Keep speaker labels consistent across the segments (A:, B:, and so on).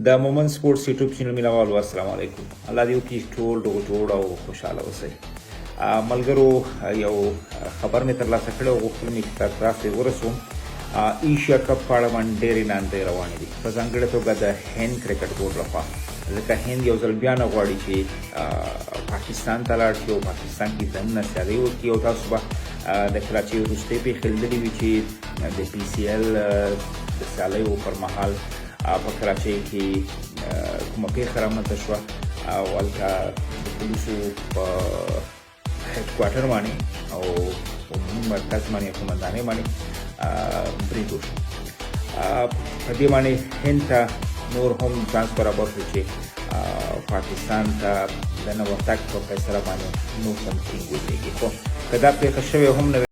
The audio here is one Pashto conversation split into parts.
A: د مومند سپورټس یوټیوب چینل مینوالو السلام علیکم. الله دې وکړي ټول روغ جوړ او خوشحاله اوسئ. ملګرو یو خبر مې ترلاسه کړی او غوښتل مې چې تاسو ته ورسوم. ایشیا کپ په اړه باندې ډېرې ناندې روانې دي، په ځانګړې توګه د هند کرکټ بورډ لخوا، ځکه هند یو ځل بیا نه غواړي چې پاکستان ته لاړ شي او پاکستان کې دننه سیالۍ وکړي. او تاسو به د کله چې وروستۍ پېښې لیدلې وي چې د پي سي ایل د سیالیو پر مهال په کراچۍ کې کومه پېښه رامنځته شوه او هلته د پولیسو په هیډ کوارټر باندې او عمومي مرکز باندې قومندانۍ باندې برید وشو. په دې باندې هند ته نور هم چانس برابر شو چې پاکستان ته د نه ورتګ په فیصله باندې نور هم ټینګ ودرېږي. خو که دا پېښه شوې هم نه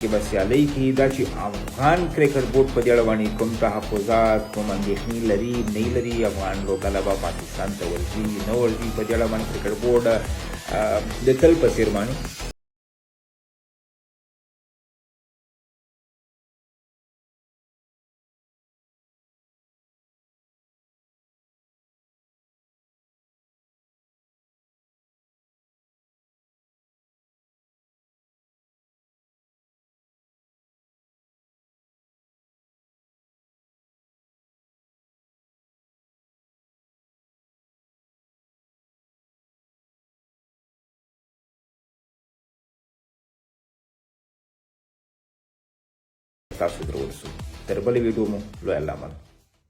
A: کې به سیالۍ کې دا چې افغان کرکټ بورډ په دې اړه باندې کوم تحفظات، کوم اندېښنې لري نه لري، افغان لوبډله به پاکستان ته ورځي نه ورځي، په دې اړه باندې کرکټ بورډ د تل په څېر باندې تاسو ته ورسوو. تر بلې ویډیو مو لوی الله مل.